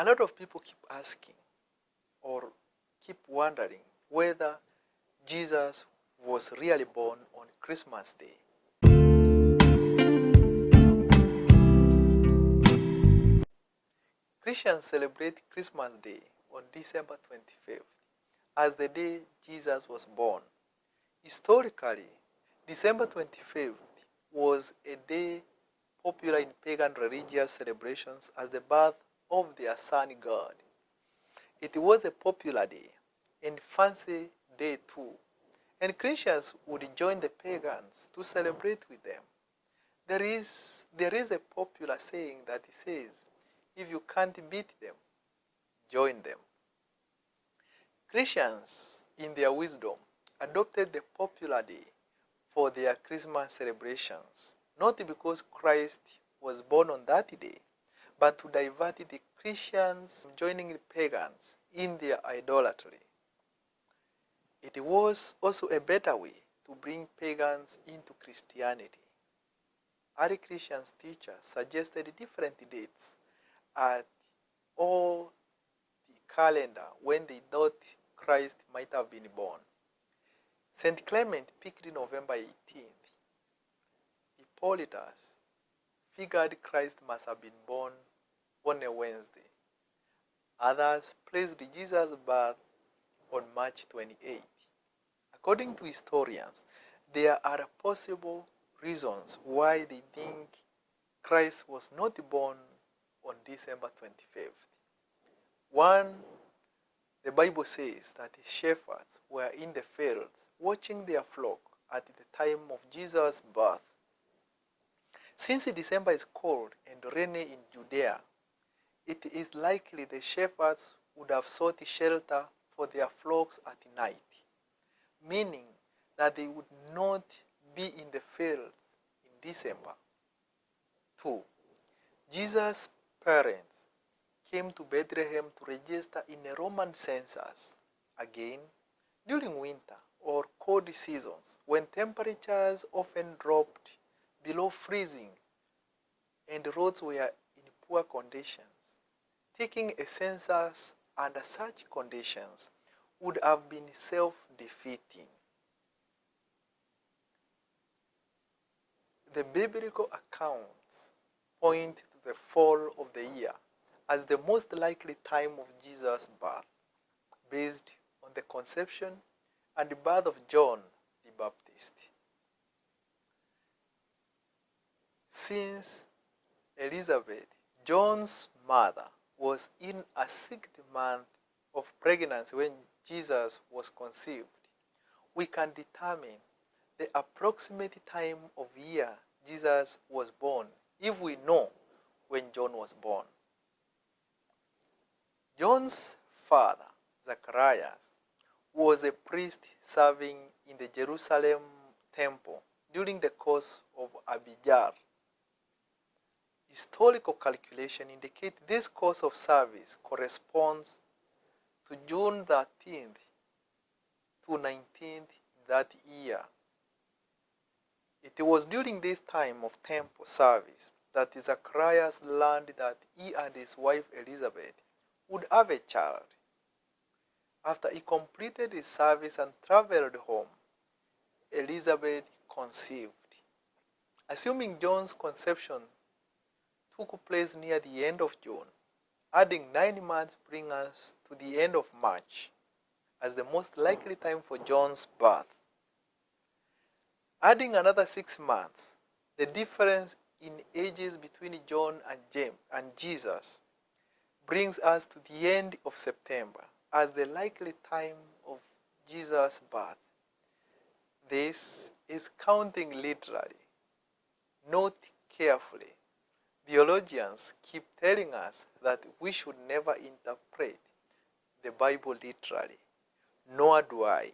A lot of people keep asking or keep wondering whether Jesus was really born on Christmas Day. Christians celebrate Christmas Day on December 25th as the day Jesus was born. Historically, December 25th was a day popular in pagan religious celebrations as the birth of their sun god. It was a popular day and fancy day too, and Christians would join the pagans to celebrate with them. There is a popular saying that says, if you can't beat them, join them. Christians, in their wisdom, adopted the popular day for their Christmas celebrations, not because Christ was born on that day, but to divert the Christians from joining the pagans in their idolatry. It was also a better way to bring pagans into Christianity. Early Christian teachers suggested different dates at all the calendar when they thought Christ might have been born. St. Clement picked November 18th. Hippolytus figured Christ must have been born on a Wednesday. Others placed Jesus' birth on March 28th. According to historians, there are possible reasons why they think Christ was not born on December 25th. One, the Bible says that the shepherds were in the fields watching their flock at the time of Jesus' birth. Since December is cold and rainy in Judea, it is likely the shepherds would have sought shelter for their flocks at night, meaning that they would not be in the fields in December. 2. Jesus' parents came to Bethlehem to register in a Roman census. Again, during winter or cold seasons, when temperatures often dropped below freezing and roads were in poor conditions, taking a census under such conditions would have been self-defeating. The biblical accounts point to the fall of the year as the most likely time of Jesus' birth, based on the conception and the birth of John the Baptist. Since Elizabeth, John's mother, was in a 6th month of pregnancy when Jesus was conceived, we can determine the approximate time of year Jesus was born if we know when John was born. John's father, Zacharias, was a priest serving in the Jerusalem temple during the course of Abijah. Historical calculation indicate this course of service corresponds to June 13th to 19th in that year. It was during this time of temple service that Zacharias learned that he and his wife Elizabeth would have a child. After he completed his service and traveled home, Elizabeth conceived. Assuming John's conception took place near the end of June, adding 9 months brings us to the end of March as the most likely time for John's birth. Adding another 6 months, the difference in ages between John and Jesus brings us to the end of September as the likely time of Jesus' birth. This is counting literally. Note carefully. Theologians keep telling us that we should never interpret the Bible literally, nor do I.